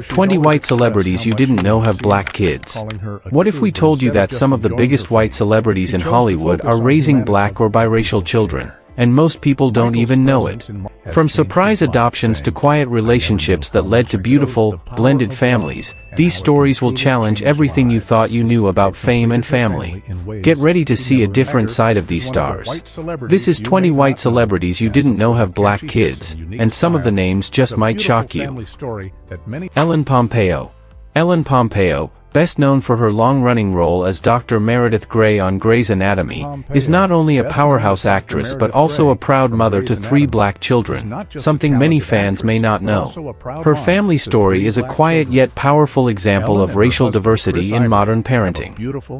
20 white celebrities you didn't know have black kids. What if we told you that some of the biggest white celebrities in Hollywood are raising black or biracial children, and most people don't even know it? From surprise adoptions to quiet relationships that led to beautiful, blended families, these stories will challenge everything you thought you knew about fame and family. Get ready to see a different side of these stars. This is 20 white celebrities you didn't know have black kids, and some of the names just might shock you. Ellen Pompeo. Ellen Pompeo, best known for her long-running role as Dr. Meredith Grey on Grey's Anatomy, is not only a powerhouse actress but also a proud mother to 3 black children, something many fans may not know. Her family story is a quiet yet powerful example of racial diversity in modern parenting.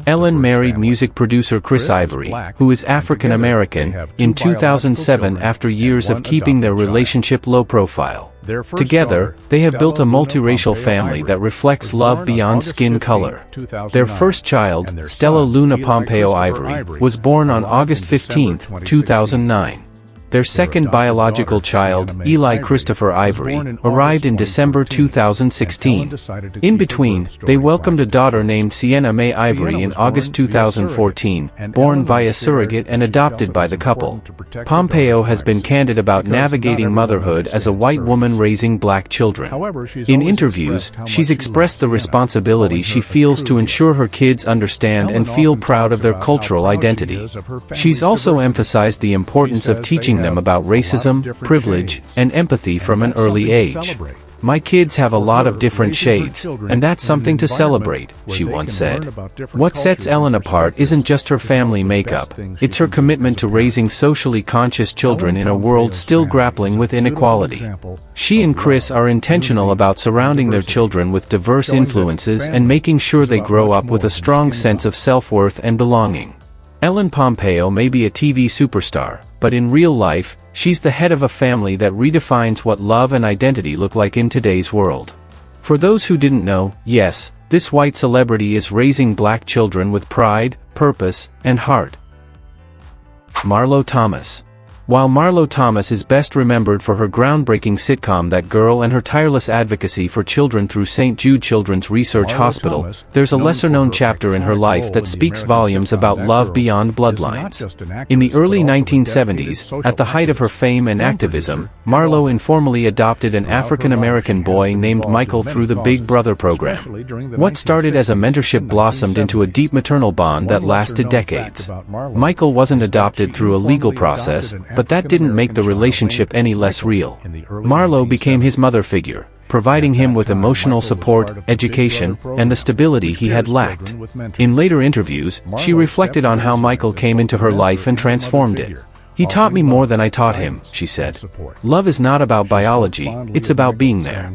Ellen married music producer Chris Ivory, who is African American, in 2007 after years of keeping their relationship low profile. Together, they have built a multiracial family that reflects love beyond skin color. Their first child, Stella Luna Pompeo Ivory, was born on August 15, 2009. Their second biological child, Eli Christopher Ivory, arrived in December 2016. In between, they welcomed a daughter named Sienna Mae Ivory in August 2014, born via surrogate and adopted by the couple. Pompeo has been candid about navigating motherhood as a white woman raising black children. In interviews, she's expressed the responsibility she feels to ensure her kids understand and feel proud of their cultural identity. She's also emphasized the importance of teaching them about racism, privilege, and empathy from an early age. "My kids have a lot of different shades, and that's something to celebrate," she once said. What sets Ellen apart isn't just her family makeup, it's her commitment to raising socially conscious children in a world still grappling with inequality. She and Chris are intentional about surrounding their children with diverse influences and making sure they grow up with a strong sense of self-worth and belonging. Ellen Pompeo may be a TV superstar, but in real life, she's the head of a family that redefines what love and identity look like in today's world. For those who didn't know, yes, this white celebrity is raising black children with pride, purpose, and heart. Marlo Thomas. While Marlo Thomas is best remembered for her groundbreaking sitcom That Girl and her tireless advocacy for children through St. Jude Children's Research Hospital, there's a lesser-known chapter in her life that speaks volumes about love beyond bloodlines. In the early 1970s, at the height of her fame and activism, Marlo informally adopted an African-American boy named Michael through the Big Brother program. What started as a mentorship blossomed into a deep maternal bond that lasted decades. Michael wasn't adopted through a legal process, but that didn't make the relationship any less real. Marlo became his mother figure, providing him with emotional support, education, and the stability he had lacked. In later interviews, she reflected on how Michael came into her life and transformed it. "He taught me more than I taught him," she said. "Love is not about biology, it's about being there."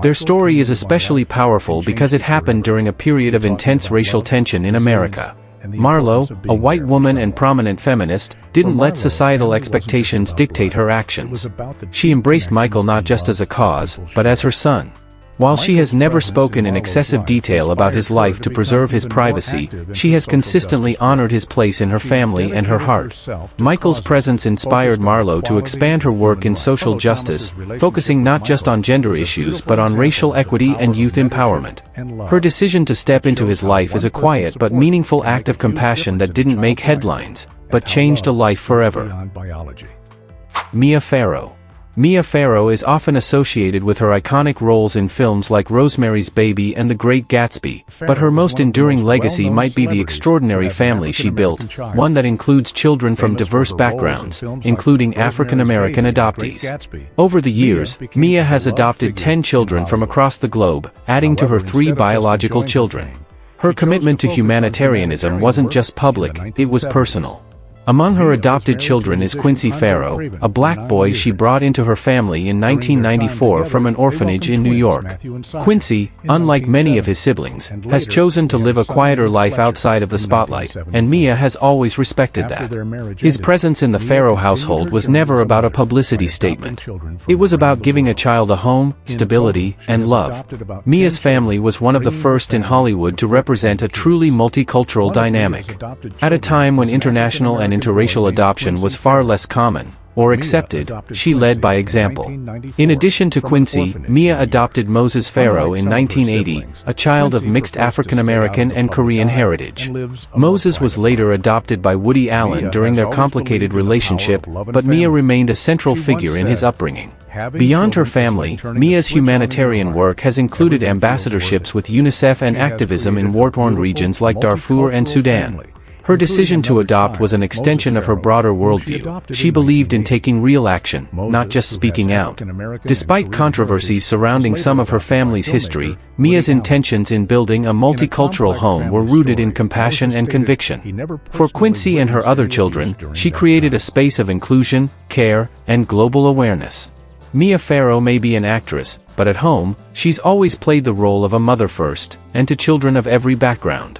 Their story is especially powerful because it happened during a period of intense racial tension in America. Marlo, a white woman and prominent feminist, didn't let societal expectations dictate her actions. She embraced Michael not just as a cause, but as her son. While she has never spoken in excessive detail about his life to preserve his privacy, she has consistently honored his place in her family and her heart. Michael's presence inspired Marlo to expand her work in social justice, focusing not just on gender issues but on racial equity and youth empowerment. Her decision to step into his life is a quiet but meaningful act of compassion that didn't make headlines, but changed a life forever. Mia Farrow. Mia Farrow is often associated with her iconic roles in films like Rosemary's Baby and The Great Gatsby, but her most enduring legacy might be the extraordinary family she built, one that includes children from diverse backgrounds, including African-American adoptees. Over the years, Mia has adopted 10 children from across the globe, adding to her 3 biological children. Her commitment to humanitarianism wasn't just public, it was personal. Among her adopted children is Quincy Farrow, a black boy she brought into her family in 1994 from an orphanage in New York. Quincy, unlike many of his siblings, has chosen to live a quieter life outside of the spotlight, and Mia has always respected that. His presence in the Farrow household was never about a publicity statement. It was about giving a child a home, stability, and love. Mia's family was one of the first in Hollywood to represent a truly multicultural dynamic. At a time when international and interracial adoption was far less common, or accepted, she led by example. In addition to Quincy, Mia adopted Moses Farrow in 1980, a child of mixed African American and Korean heritage. Moses was later adopted by Woody Allen during their complicated relationship, but Mia remained a central figure in his upbringing. Beyond her family, Mia's humanitarian work has included ambassadorships with UNICEF and activism in war-torn regions like Darfur and Sudan. Her decision to adopt was an extension of her broader worldview. She believed in taking real action, not just speaking out. Despite controversies surrounding some of her family's history, Mia's intentions in building a multicultural home were rooted in compassion and conviction. For Quincy and her other children, she created a space of inclusion, care, and global awareness. Mia Farrow may be an actress, but at home, she's always played the role of a mother first, and to children of every background.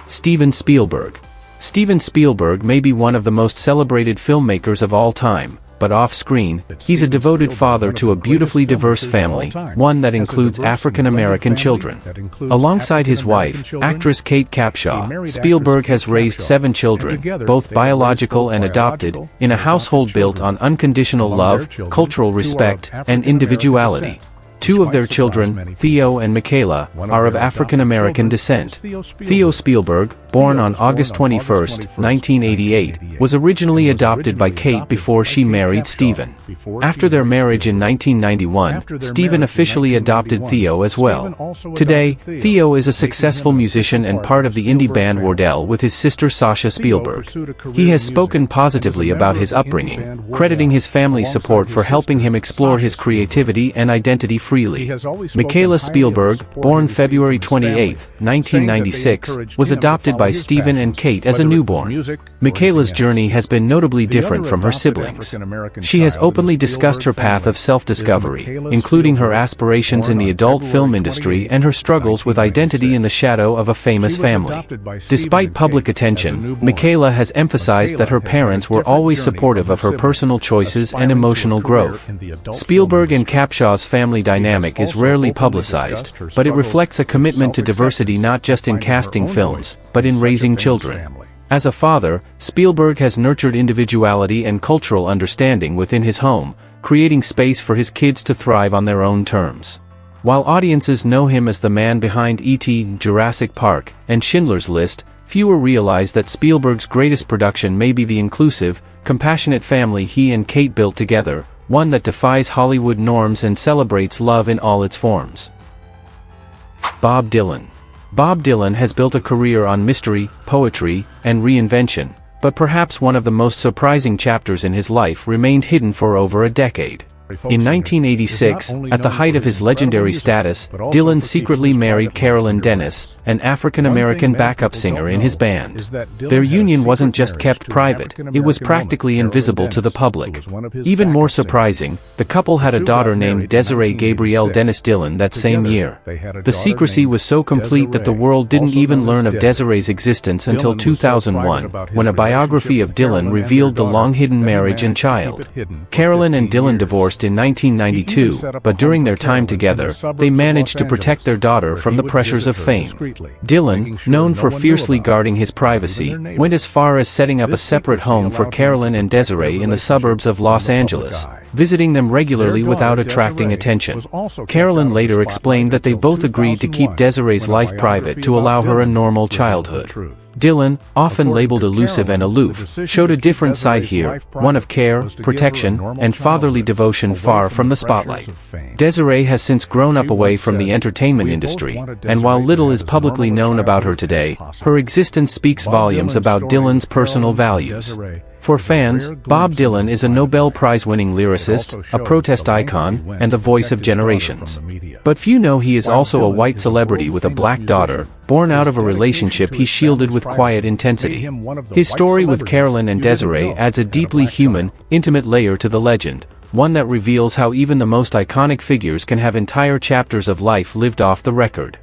Steven Spielberg. Steven Spielberg may be one of the most celebrated filmmakers of all time, but off-screen, he's a devoted father to a beautifully diverse family, one that includes African American children. Alongside his wife, actress Kate Capshaw, Spielberg has raised 7 children, both biological and adopted, in a household built on unconditional love, cultural respect, and individuality. 2 of their children, Theo and Michaela, are of African American descent. Theo Spielberg, born on August 21, 1988, was originally adopted by Kate before she married Steven. After their marriage in 1991, Steven officially adopted Theo as well. Today, Theo is a successful musician and part of the indie band Wardell with his sister Sasha Spielberg. He has spoken positively about his upbringing, crediting his family's support for helping him explore his creativity and identity freely. Michaela Spielberg, born February 28, 1996, was adopted by Steven and Kate as a newborn. Michaela's journey has been notably different from her siblings. She has openly discussed her path of self-discovery, including her aspirations in the adult film industry and her struggles with identity in the shadow of a famous family. Despite public attention, Michaela has emphasized that her parents were always supportive of her personal choices and emotional growth. Spielberg and Capshaw's family dynamic is rarely publicized, but it reflects a commitment to diversity not just in casting films, but in raising children. As a father, Spielberg has nurtured individuality and cultural understanding within his home, creating space for his kids to thrive on their own terms. While audiences know him as the man behind E.T., Jurassic Park, and Schindler's List, fewer realize that Spielberg's greatest production may be the inclusive, compassionate family he and Kate built together, one that defies Hollywood norms and celebrates love in all its forms. Bob Dylan. Bob Dylan has built a career on mystery, poetry, and reinvention, but perhaps one of the most surprising chapters in his life remained hidden for over a decade. In 1986, at the height of his legendary status, Dylan secretly married Carolyn Dennis, an African-American backup singer in his band. Their union wasn't just kept private, it was practically invisible to the public. Even more surprising, the couple had a daughter named Desiree Gabrielle Dennis Dylan that same year. The secrecy was so complete that the world didn't even learn of Desiree's existence until 2001, when a biography of Dylan revealed the long-hidden marriage and child. Carolyn and Dylan divorced in 1992, but during their time together, they managed to protect their daughter from the pressures of fame. Dylan, known for fiercely guarding his privacy, went as far as setting up a separate home for Carolyn and Desiree in the suburbs of Los Angeles, visiting them regularly without attracting attention. Carolyn later explained that they both agreed to keep Desiree's life private to allow her a normal childhood. Dylan, often labeled elusive and aloof, showed a different side here, one of care, protection, and fatherly devotion far from the spotlight. Desiree has since grown up away from the entertainment industry, and while little is publicly known about her today, her existence speaks volumes about Dylan's personal values. For fans, Bob Dylan is a Nobel Prize-winning lyricist, a protest icon, and the voice of generations. But few know he is also a white celebrity with a black daughter, born out of a relationship he shielded with quiet intensity. His story with Carolyn and Desiree adds a deeply human, intimate layer to the legend, one that reveals how even the most iconic figures can have entire chapters of life lived off the record.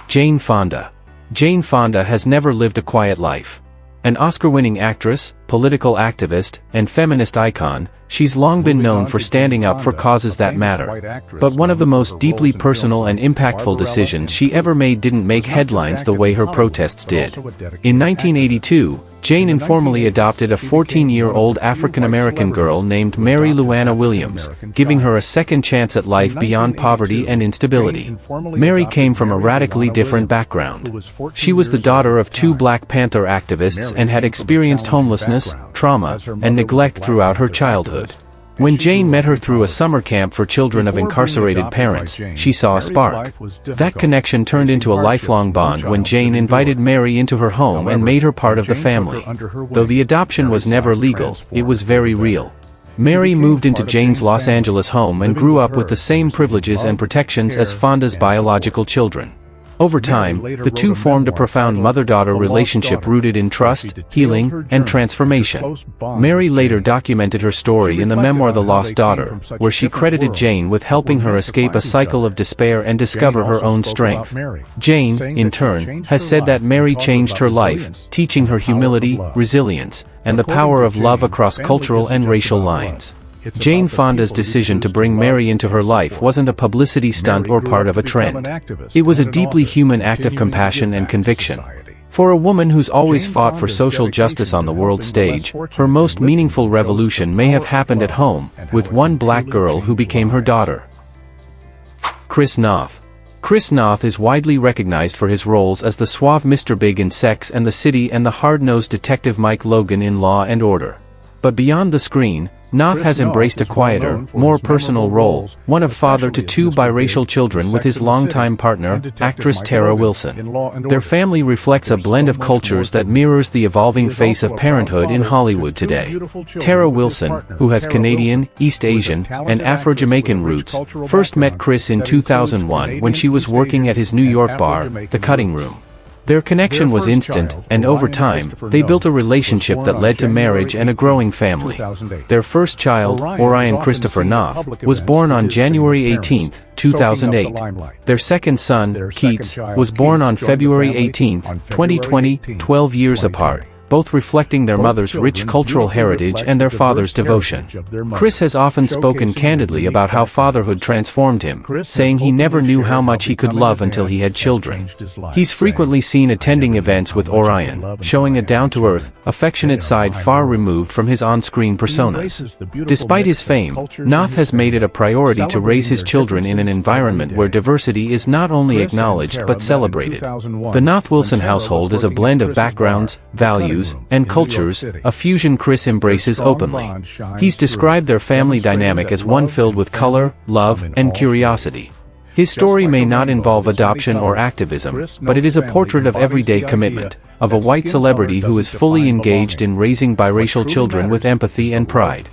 Jane Fonda. Jane Fonda has never lived a quiet life. An Oscar-winning actress, political activist, and feminist icon, she's long been known for standing up for causes that matter. But one of the most deeply personal and impactful decisions she ever made didn't make headlines the way her protests did. In 1982, Jane informally adopted a 14-year-old African-American girl named Mary Luana Williams, giving her a second chance at life beyond poverty and instability. Mary came from a radically different background. She was the daughter of two Black Panther activists and had experienced homelessness, trauma, and neglect throughout her childhood. When Jane met her through a summer camp for children of incarcerated parents, she saw a spark. That connection turned into a lifelong bond when Jane invited Mary into her home and made her part of the family. Though the adoption was never legal, it was very real. Mary moved into Jane's Los Angeles home and grew up with the same privileges and protections as Fonda's biological children. Over time, the two formed a profound mother-daughter relationship rooted in trust, healing, and transformation. Mary later documented her story in the memoir The Lost Daughter, where she credited Jane with helping her escape a cycle of despair and discover her own strength. Jane, in turn, has said that Mary changed her life, teaching her humility, resilience, and the power of love across cultural and racial lines. Jane Fonda's decision to bring Mary into her life wasn't a publicity stunt or part of a trend. It was a deeply human act of compassion and conviction. For a woman who's always fought for social justice on the world stage, her most meaningful revolution may have happened at home, with one Black girl who became her daughter. Chris Noth. Chris Noth is widely recognized for his roles as the suave Mr. Big in Sex and the City and the hard-nosed detective Mike Logan in Law and Order. But beyond the screen, Noth has embraced a quieter, more personal role, one of father to two biracial children with his longtime partner, actress Tara Wilson. Their family reflects a blend of cultures that mirrors the evolving face of parenthood in Hollywood today. Tara Wilson, who has Canadian, East Asian, and Afro-Jamaican roots, first met Chris in 2001 when she was working at his New York bar, The Cutting Room. Their connection was instant, and over time, they built a relationship that led to marriage and a growing family. Their first child, Orion Christopher Noth, was born on January 18, 2008. Their second son, Keats, was born on February 18, 2020, 12 years apart, both reflecting their mother's rich cultural heritage and their father's devotion. Chris has often spoken candidly about how fatherhood transformed him, saying he never knew how much he could love until he had children. He's frequently seen attending events with Orion, showing a down-to-earth, affectionate side far removed from his on-screen personas. Despite his fame, Noth has made it a priority to raise his children in an environment where diversity is not only acknowledged but celebrated. The Noth-Wilson household is a blend of backgrounds, values, and cultures, a fusion Chris embraces openly. He's described their family dynamic as one filled with color, love, and curiosity. His story may not involve adoption or activism, but it is a portrait of everyday commitment, of a white celebrity who is fully engaged in raising biracial children with empathy and pride.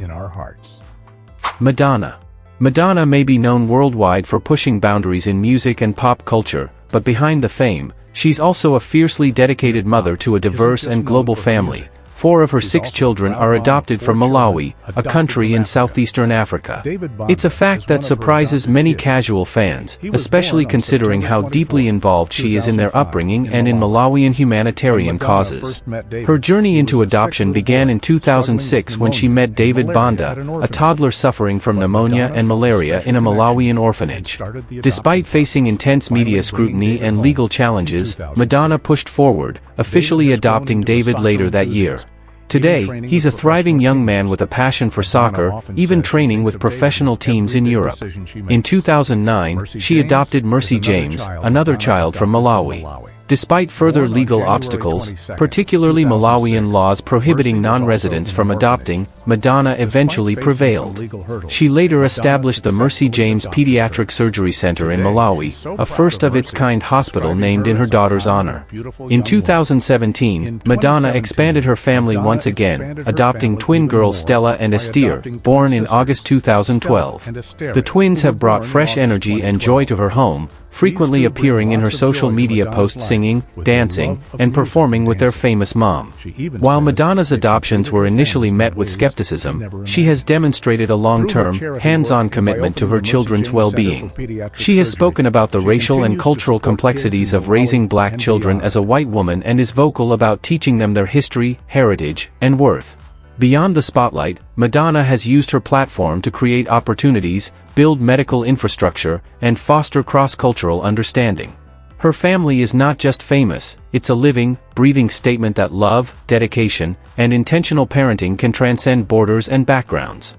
Madonna. Madonna may be known worldwide for pushing boundaries in music and pop culture, but behind the fame, she's also a fiercely dedicated mother to a diverse and global family. 4 of her 6 children are adopted from Malawi, a country in southeastern Africa. It's a fact that surprises many casual fans, especially considering how deeply involved she is in their upbringing and in Malawian humanitarian causes. Her journey into adoption began in 2006 when she met David Banda, a toddler suffering from pneumonia and malaria in a Malawian orphanage. Despite facing intense media scrutiny and legal challenges, Madonna pushed forward, officially adopting David later that year. Today, he's a thriving young man with a passion for soccer, even training with professional teams in Europe. In 2009, she adopted Mercy James, another child from Malawi. Despite further legal obstacles, particularly Malawian laws prohibiting non-residents from adopting, Madonna eventually prevailed. She later established the Mercy James Pediatric Surgery Center in Malawi, a first-of-its-kind hospital named in her daughter's honor. In 2017, Madonna expanded her family once again, adopting twin girls Stella and Esther, born in August 2012. The twins have brought fresh energy and joy to her home, frequently appearing in her social media posts singing, dancing, and performing with their famous mom. While Madonna's adoptions were initially met with skepticism, she has demonstrated a long-term, hands-on commitment to her children's well-being. She has spoken about the racial and cultural complexities of raising Black children as a white woman and is vocal about teaching them their history, heritage, and worth. Beyond the spotlight, Madonna has used her platform to create opportunities, build medical infrastructure, and foster cross-cultural understanding. Her family is not just famous, it's a living, breathing statement that love, dedication, and intentional parenting can transcend borders and backgrounds.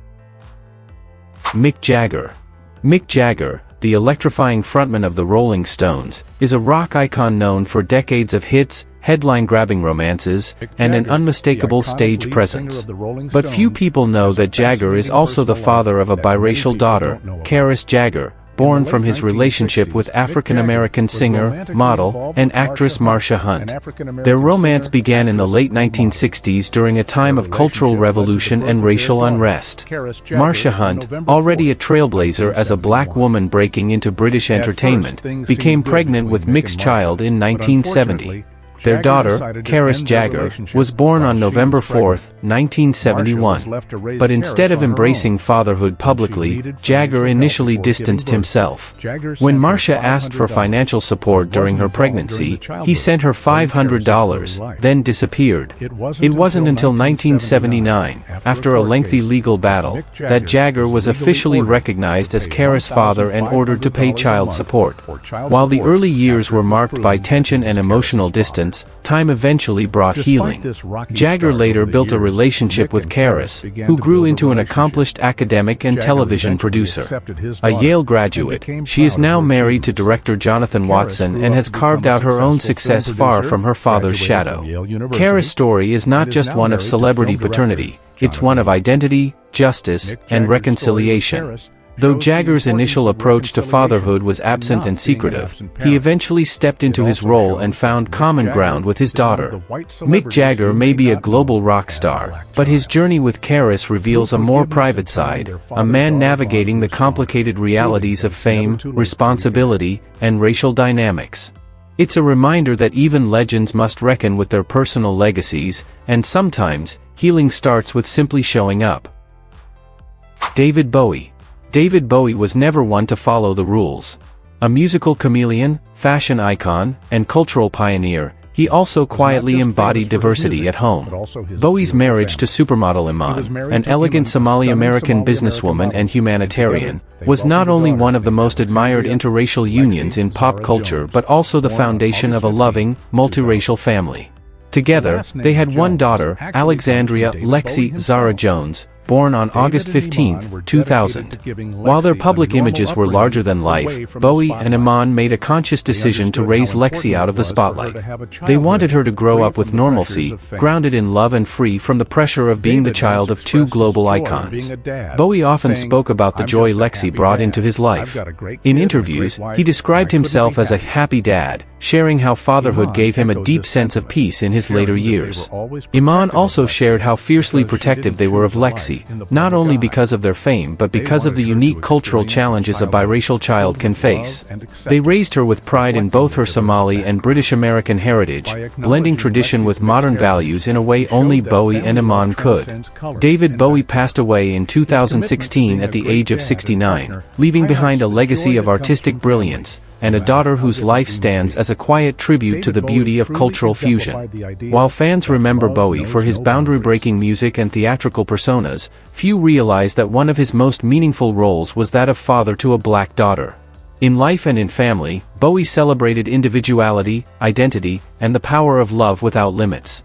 Mick Jagger. Mick Jagger, the electrifying frontman of the Rolling Stones, is a rock icon known for decades of hits, headline-grabbing romances, and an unmistakable stage presence. But few people know that Jagger is also the father of a biracial daughter, Karis Jagger, born from his relationship with African-American singer, model, and actress Marsha Hunt. Their romance began in the late 1960s during a time of cultural revolution and racial unrest. Marsha Hunt, already a trailblazer as a black woman breaking into British entertainment, became pregnant with Mick's child in 1970. Their daughter, Karis Jagger, was born on November 4, 1971. But instead of embracing fatherhood publicly, Jagger initially distanced himself. When Marsha asked for financial support during her pregnancy, he sent her $500, then disappeared. It wasn't until 1979, after a lengthy legal battle, that Jagger was officially recognized as Karis' father and ordered to pay child support. While the early years were marked by tension and emotional distance, time eventually brought healing. Jagger later built a relationship with Karis, who grew into an accomplished academic and television producer. A Yale graduate, she is now married to director Jonathan Watson and has carved out her own success far from her father's shadow. Karis' story is not just one of celebrity paternity, it's one of identity, justice, and reconciliation. Though Jagger's initial approach to fatherhood was absent and secretive, he eventually stepped into his role and found common ground with his daughter. Mick Jagger may be a global rock star, but his journey with Karis reveals a more private side, a man navigating the complicated realities of fame, responsibility, and racial dynamics. It's a reminder that even legends must reckon with their personal legacies, and sometimes, healing starts with simply showing up. David Bowie. David Bowie was never one to follow the rules. A musical chameleon, fashion icon, and cultural pioneer, he also quietly embodied diversity at home. Bowie's marriage to supermodel Iman, an elegant Somali-American businesswoman and humanitarian, was not only one of the most admired interracial unions in pop culture but also the foundation of a loving, multiracial family. Together, they had one daughter, Alexandria Lexi Zara Jones, born on August 15, 2000. While their public images were larger than life, Bowie and Iman made a conscious decision to raise Lexi out of the spotlight. They wanted her to grow up with normalcy, grounded in love and free from the pressure of being the child of two global icons. Bowie often spoke about the joy Lexi brought into his life. In interviews, he described himself as a happy dad, sharing how fatherhood gave him a deep sense of peace in his later years. Iman also shared how fiercely protective they were of Lexi, not only because of their fame but because of the unique cultural challenges a biracial child can face. They raised her with pride in both her Somali and British American heritage, blending tradition with modern values in a way only Bowie and Iman could. David Bowie passed away in 2016 at the age of 69, leaving behind a legacy of artistic brilliance, and a daughter whose life stands as a quiet tribute to the beauty of cultural fusion. While fans remember Bowie for his boundary-breaking music and theatrical personas, few realize that one of his most meaningful roles was that of father to a black daughter. In life and in family, Bowie celebrated individuality, identity, and the power of love without limits.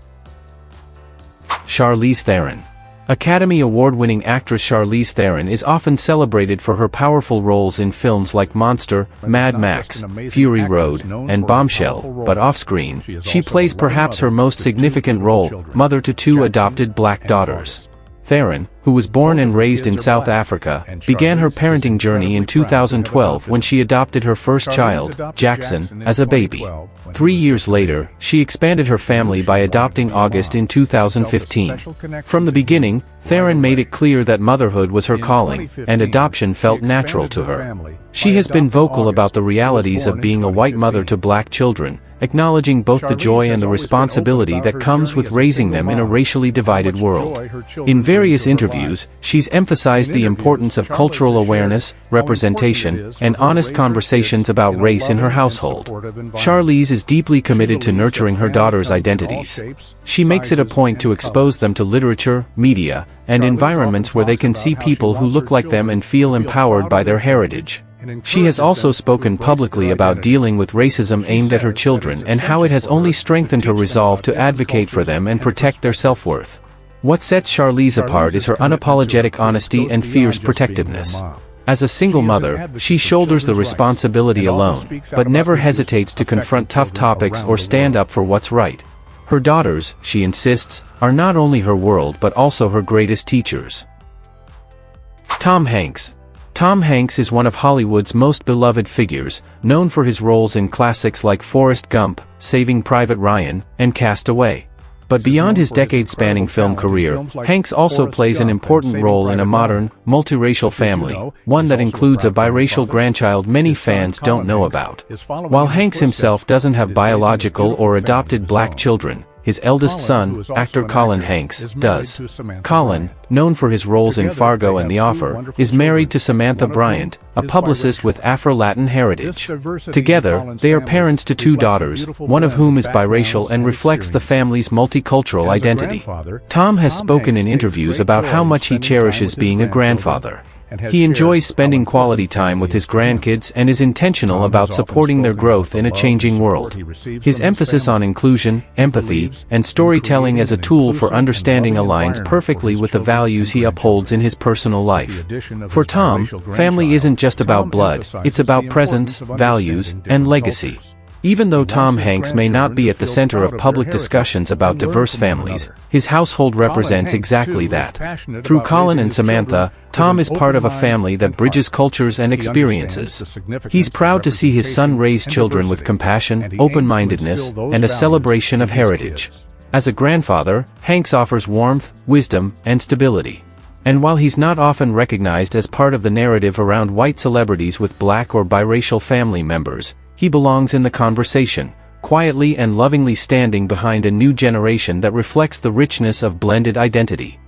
Charlize Theron. Academy Award-winning actress Charlize Theron is often celebrated for her powerful roles in films like Monster, Mad Max, Fury Road, and Bombshell, but off-screen, she plays perhaps her most significant role, mother to two adopted black daughters. Theron, who was born and raised in South Africa, began her parenting journey in 2012 when she adopted her first child, Jackson, as a baby. 3 years later, she expanded her family by adopting August in 2015. From the beginning, Theron made it clear that motherhood was her calling, and adoption felt natural to her. She has been vocal about the realities of being a white mother to black children, acknowledging both the joy and the responsibility that comes with raising them in a racially divided world. In various interviews, she's emphasized the importance of cultural awareness, representation, and honest conversations about race in her household. Charlize is deeply committed to nurturing her daughters' identities. She makes it a point to expose them to literature, media, and environments where they can see people who look like them and feel empowered by their heritage. She has also spoken publicly about dealing with racism aimed at her children and how it has only strengthened her resolve to advocate for them and protect their self-worth. What sets Charlize apart is her unapologetic honesty and fierce protectiveness. As a single mother, she shoulders the responsibility alone, but never hesitates to confront tough topics or stand up for what's right. Her daughters, she insists, are not only her world but also her greatest teachers. Tom Hanks. Tom Hanks is one of Hollywood's most beloved figures, known for his roles in classics like Forrest Gump, Saving Private Ryan, and Cast Away. But beyond his decade-spanning film career, Hanks also plays an important role in a modern, multiracial family, one that includes a biracial grandchild many fans don't know about. While Hanks himself doesn't have biological or adopted black children, his eldest son, actor Colin Hanks, does. Colin, known for his roles in Fargo and The Offer, is married to Samantha Bryant, a publicist with Afro-Latin heritage. Together, they are parents to two daughters, one of whom is biracial and reflects the family's multicultural identity. Tom has spoken in interviews about how much he cherishes being a grandfather. He enjoys spending quality time with his grandkids and is intentional about supporting their growth in a changing world. His emphasis on inclusion, empathy, and storytelling as a tool for understanding aligns perfectly with the values he upholds in his personal life. For Tom, family isn't just about blood, it's about presence, values, and legacy. Even though Tom Hanks may not be at the center of public discussions about diverse families, his household represents exactly that. Through Colin and Samantha, Tom is part of a family that bridges cultures and experiences. He's proud to see his son raise children with compassion, open-mindedness, and a celebration of heritage. As a grandfather, Hanks offers warmth, wisdom, and stability. And while he's not often recognized as part of the narrative around white celebrities with black or biracial family members, he belongs in the conversation, quietly and lovingly standing behind a new generation that reflects the richness of blended identity.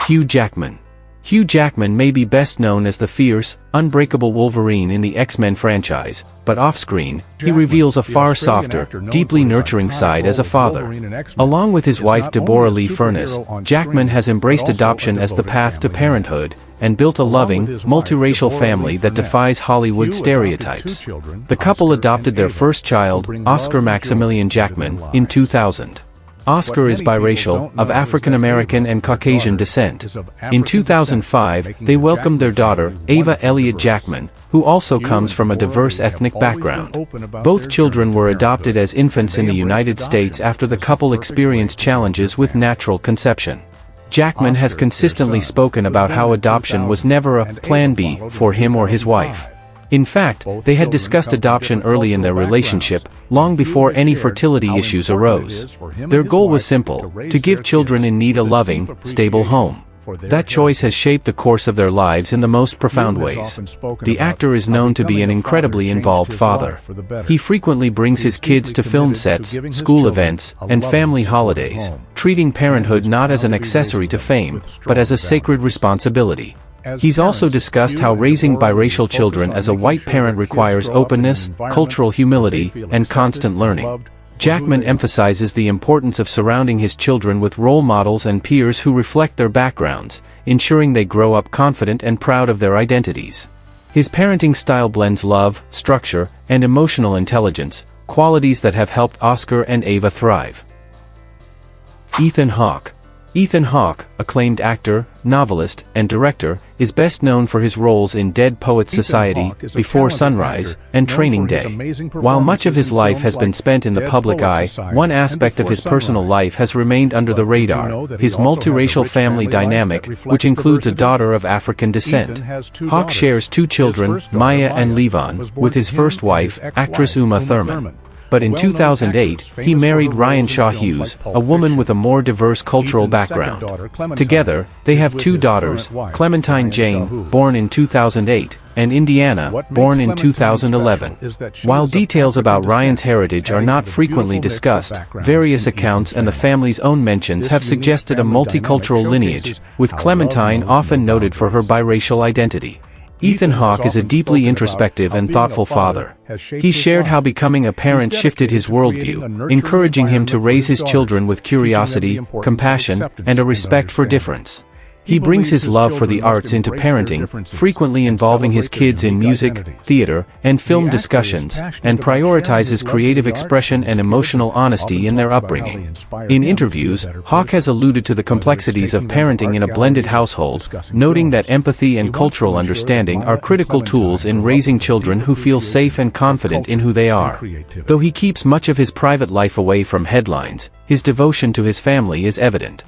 Hugh Jackman. Hugh Jackman may be best known as the fierce, unbreakable Wolverine in the X-Men franchise, but off-screen, he reveals a far softer, deeply nurturing side as a father. Along with his wife Deborah Lee Furness, Jackman has embraced adoption as the path to parenthood, and built a loving, multiracial family that defies Hollywood stereotypes. The couple adopted their first child, Oscar Maximilian Jackman, in 2000. Oscar is biracial, of African American and Caucasian descent. In 2005, they welcomed their daughter, Ava Elliott Jackman, who also comes from a diverse ethnic background. Both children were adopted as infants in the United States after the couple experienced challenges with natural conception. Jackman has consistently spoken about how adoption was never a plan B for him or his wife. In fact, they had discussed adoption early in their relationship, long before any fertility issues arose. Their goal was simple: to give children in need a loving, stable home. That choice has shaped the course of their lives in the most profound ways. The actor is known to be an incredibly involved father. He frequently brings his kids to film sets, school events, and family holidays, treating parenthood not as an accessory to fame, but as a sacred responsibility. He's also discussed how raising biracial children as a white parent requires openness, cultural humility, and constant learning. Jackman emphasizes the importance of surrounding his children with role models and peers who reflect their backgrounds, ensuring they grow up confident and proud of their identities. His parenting style blends love, structure, and emotional intelligence, qualities that have helped Oscar and Ava thrive. Ethan Hawke. Ethan Hawke, acclaimed actor, novelist, and director, is best known for his roles in Dead Poets Society, Before Sunrise, and Training Day. While much of his life has been spent in the public eye, one aspect of his personal life has remained under the radar: his multiracial family dynamic, which includes a daughter of African descent. Hawke shares two children, Maya and Levon, with his first wife, actress Uma Thurman. But in 2008, he married Ryan Shaw Hughes, a woman with a more diverse cultural background. Together, they have two daughters, Clementine Jane, born in 2008, and Indiana, born in 2011. While details about Ryan's heritage are not frequently discussed, various accounts and the family's own mentions have suggested a multicultural lineage, with Clementine often noted for her biracial identity. Ethan Hawke is a deeply introspective and thoughtful father. He shared how becoming a parent shifted his worldview, encouraging him to raise his children with curiosity, compassion, and a respect for difference. He brings his love for the arts into parenting, frequently involving his kids in music, theater, and film discussions, and prioritizes creative expression and emotional honesty in their upbringing. In interviews, Hawk has alluded to the complexities of parenting in a blended household, noting that empathy and cultural understanding are critical tools in raising children who feel safe and confident in who they are. Though he keeps much of his private life away from headlines, his devotion to his family is evident.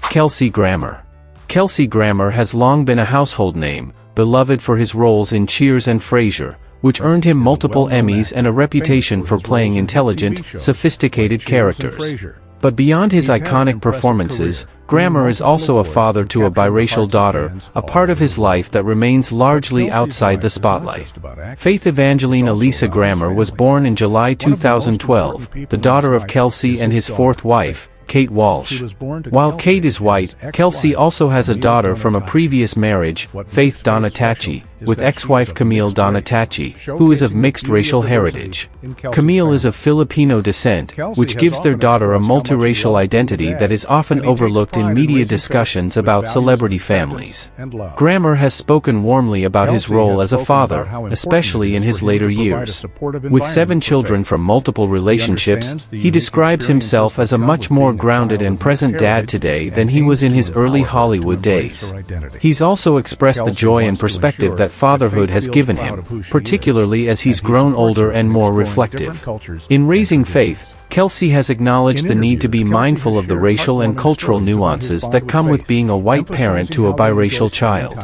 Kelsey Grammer. Kelsey Grammer has long been a household name, beloved for his roles in Cheers and Frasier, which earned him multiple Emmys and a reputation for playing intelligent, sophisticated characters. But beyond his iconic performances, Grammer is also a father to a biracial daughter, a part of his life that remains largely outside the spotlight. Faith Evangeline Elisa Grammer was born in July 2012, the daughter of Kelsey and his fourth wife, Kate Walsh. While Kate is white, Kelsey also has a daughter from a previous marriage, Faith Donatacci, with ex-wife Camille Donatacci, who is of mixed racial heritage. Camille is of Filipino descent, which gives their daughter a multiracial identity that is often overlooked in media discussions about celebrity families. Grammer has spoken warmly about his role as a father, especially in his later years. With 7 children from multiple relationships, he describes himself as a much more grounded and present dad today than he was in his early Hollywood days. He's also expressed the joy and perspective that fatherhood has given him, particularly as he's grown older and more reflective. In raising Faith, Kelsey has acknowledged the need to be mindful of the racial and cultural nuances that come with being a white parent to a biracial child.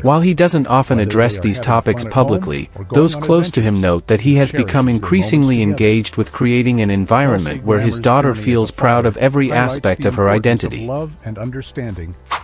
While he doesn't often address these topics publicly, those close to him note that he has become increasingly engaged with creating an environment where his daughter feels proud of every aspect of her identity.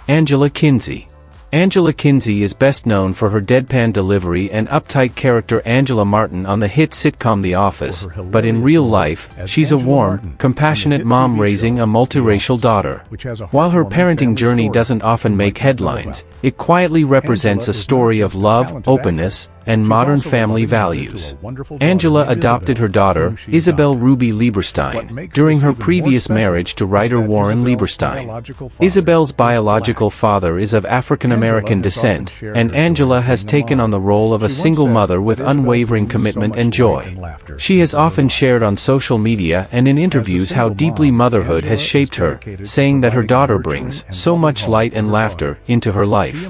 Angela Kinsey. Angela Kinsey is best known for her deadpan delivery and uptight character Angela Martin on the hit sitcom The Office, but in real life, she's a warm, compassionate mom raising a multiracial daughter. While her parenting journey doesn't often make headlines, it quietly represents a story of love, openness, and modern family values. Angela adopted her daughter, Isabel Ruby Lieberstein, during her previous marriage to writer Warren Lieberstein. Isabel's biological father is of African-American descent, and Angela has taken on the role of a single mother with unwavering commitment and joy. She has often shared on social media and in interviews how deeply motherhood has shaped her, saying that her daughter brings so much light and laughter into her life.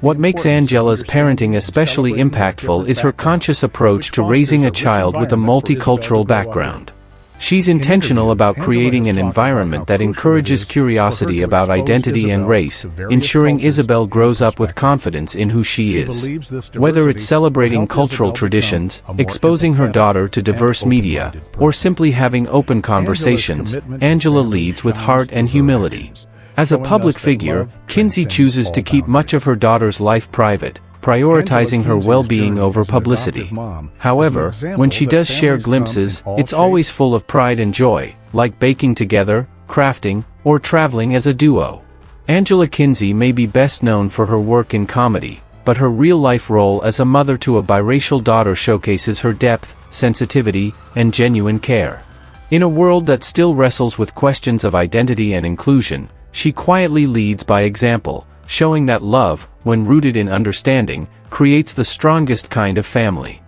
What makes Angela's parenting especially impactful is her conscious approach to raising a child with a multicultural background. She's intentional about creating an environment that encourages curiosity about identity and race, ensuring Isabel grows up with confidence in who she is. Whether it's celebrating cultural traditions, exposing her daughter to diverse media, or simply having open conversations, Angela leads with heart and humility. As a public figure, Kinsey chooses to keep much of her daughter's life private, prioritizing her well-being over publicity. However, when she does share glimpses, it's always full of pride and joy, like baking together, crafting, or traveling as a duo. Angela Kinsey may be best known for her work in comedy, but her real-life role as a mother to a biracial daughter showcases her depth, sensitivity, and genuine care. In a world that still wrestles with questions of identity and inclusion, she quietly leads by example, showing that love, when rooted in understanding, creates the strongest kind of family.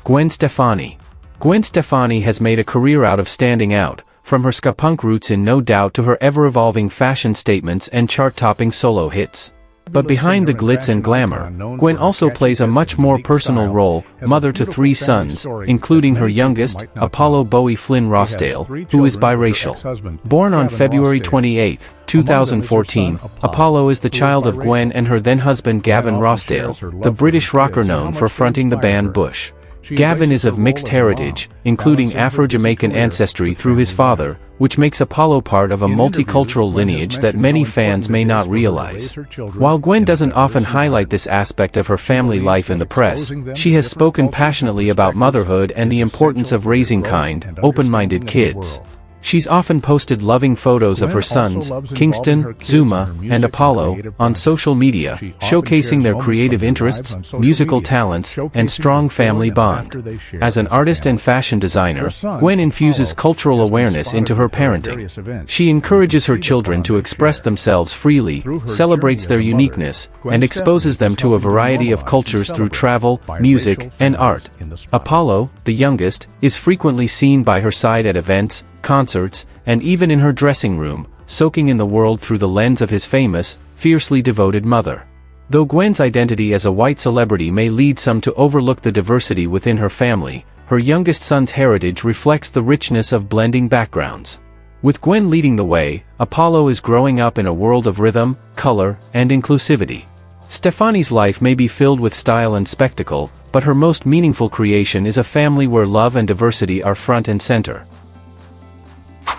Gwen Stefani. Gwen Stefani has made a career out of standing out, from her ska punk roots in No Doubt to her ever-evolving fashion statements and chart-topping solo hits. But behind the glitz and glamour, Gwen also plays a much more personal role, mother to 3 sons, including her youngest, Apollo Bowie Flynn Rossdale, who is biracial. Born on February 28, 2014, Apollo is the child of Gwen and her then-husband Gavin Rossdale, the British rocker known for fronting the band Bush. Gavin is of mixed heritage, including Afro-Jamaican ancestry through his father, which makes Apollo part of a multicultural lineage that many fans may not realize. While Gwen doesn't often highlight this aspect of her family life in the press, she has spoken passionately about motherhood and the importance of raising kind, open-minded kids. She's often posted loving photos of her sons, Kingston, Zuma, and Apollo, on social media, showcasing their creative interests, musical talents, and strong family bond. As an artist and fashion designer, Gwen infuses cultural awareness into her parenting. She encourages her children to express themselves freely, celebrates their uniqueness, and exposes them to a variety of cultures through travel, music, and art. Apollo, the youngest, is frequently seen by her side at events, concerts, and even in her dressing room, soaking in the world through the lens of his famous, fiercely devoted mother. Though Gwen's identity as a white celebrity may lead some to overlook the diversity within her family, her youngest son's heritage reflects the richness of blending backgrounds. With Gwen leading the way, Apollo is growing up in a world of rhythm, color, and inclusivity. Stefani's life may be filled with style and spectacle, but her most meaningful creation is a family where love and diversity are front and center.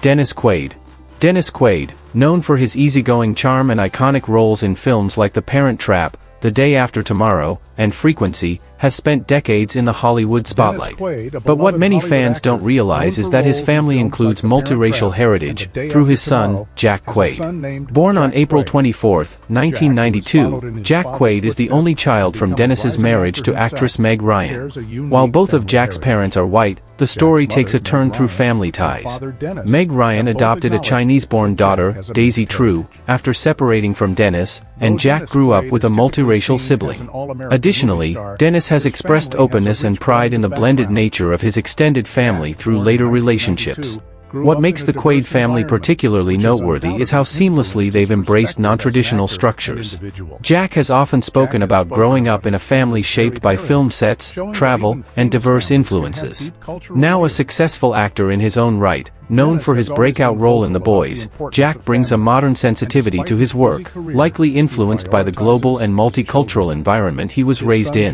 Dennis Quaid. Dennis Quaid, known for his easygoing charm and iconic roles in films like The Parent Trap, The Day After Tomorrow, and Frequency, has spent decades in the Hollywood spotlight. But what many fans don't realize is that his family includes multiracial heritage, through his son, Jack Quaid. Born on April 24, 1992, Jack Quaid is the only child from Dennis's marriage to actress Meg Ryan. While both of Jack's parents are white, the story takes a turn through family ties. Meg Ryan adopted a Chinese-born daughter, Daisy True, after separating from Dennis, and Jack grew up with a multiracial sibling. Additionally, Dennis has expressed openness and pride in the blended nature of his extended family through later relationships. What makes the Quaid family particularly noteworthy is how seamlessly they've embraced non-traditional structures. Jack has often spoken about growing up in a family shaped by film sets, travel, and diverse influences. Now a successful actor in his own right, known for his breakout role in The Boys, Jack brings a modern sensitivity to his work, likely influenced by the global and multicultural environment he was raised in.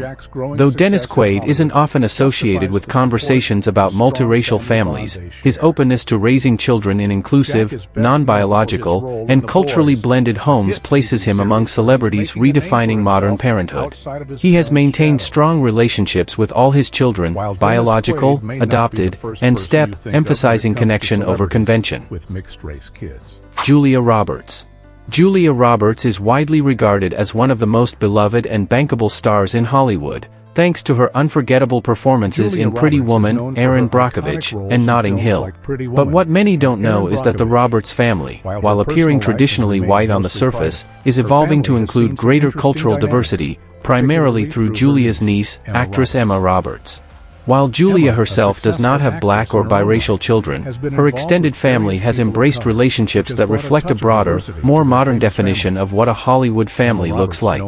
Though Dennis Quaid isn't often associated with conversations about multiracial families, his openness to raising children in inclusive, non-biological, and culturally blended homes places him among celebrities redefining modern parenthood. He has maintained strong relationships with all his children, biological, adopted, and step, emphasizing connection over convention. Julia Roberts. Julia Roberts is widely regarded as one of the most beloved and bankable stars in Hollywood, thanks to her unforgettable performances in Pretty Woman, Erin Brockovich, and Notting Hill. But what many don't know is that the Roberts family, while appearing traditionally white on the surface, is evolving to include greater cultural diversity, primarily through Julia's niece, actress Emma Roberts. While Julia herself does not have black or biracial children, her extended family has embraced relationships that reflect a broader, more modern definition of what a Hollywood family looks like.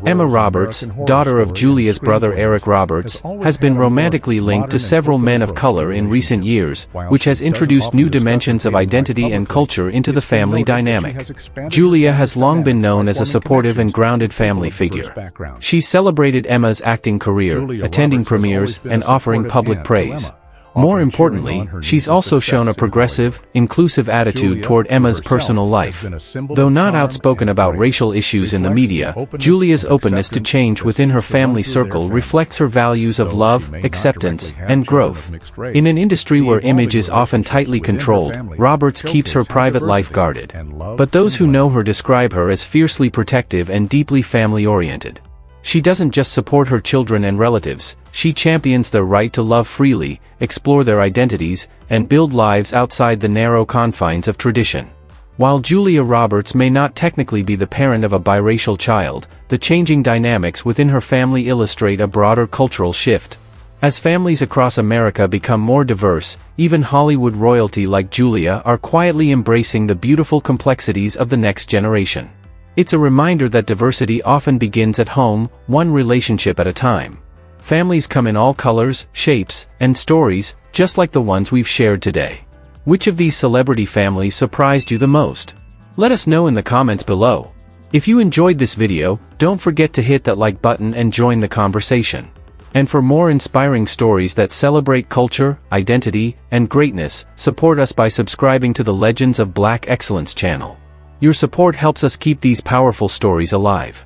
Emma Roberts, daughter of Julia's brother Eric Roberts, has been romantically linked to several men of color in recent years, which has introduced new dimensions of identity and culture into the family dynamic. Julia has long been known as a supportive and grounded family figure. She celebrated Emma's acting career, attending premieres, and offering public praise. More importantly, she's also shown a progressive, inclusive attitude toward Emma's personal life. Though not outspoken about racial issues in the media, Julia's openness to change within her family circle reflects her values of love, acceptance, and growth. In an industry where image is often tightly controlled, Roberts keeps her private life guarded. But those who know her describe her as fiercely protective and deeply family-oriented. She doesn't just support her children and relatives, she champions their right to love freely, explore their identities, and build lives outside the narrow confines of tradition. While Julia Roberts may not technically be the parent of a biracial child, the changing dynamics within her family illustrate a broader cultural shift. As families across America become more diverse, even Hollywood royalty like Julia are quietly embracing the beautiful complexities of the next generation. It's a reminder that diversity often begins at home, one relationship at a time. Families come in all colors, shapes, and stories, just like the ones we've shared today. Which of these celebrity families surprised you the most? Let us know in the comments below. If you enjoyed this video, don't forget to hit that like button and join the conversation. And for more inspiring stories that celebrate culture, identity, and greatness, support us by subscribing to the Legends of Black Excellence channel. Your support helps us keep these powerful stories alive.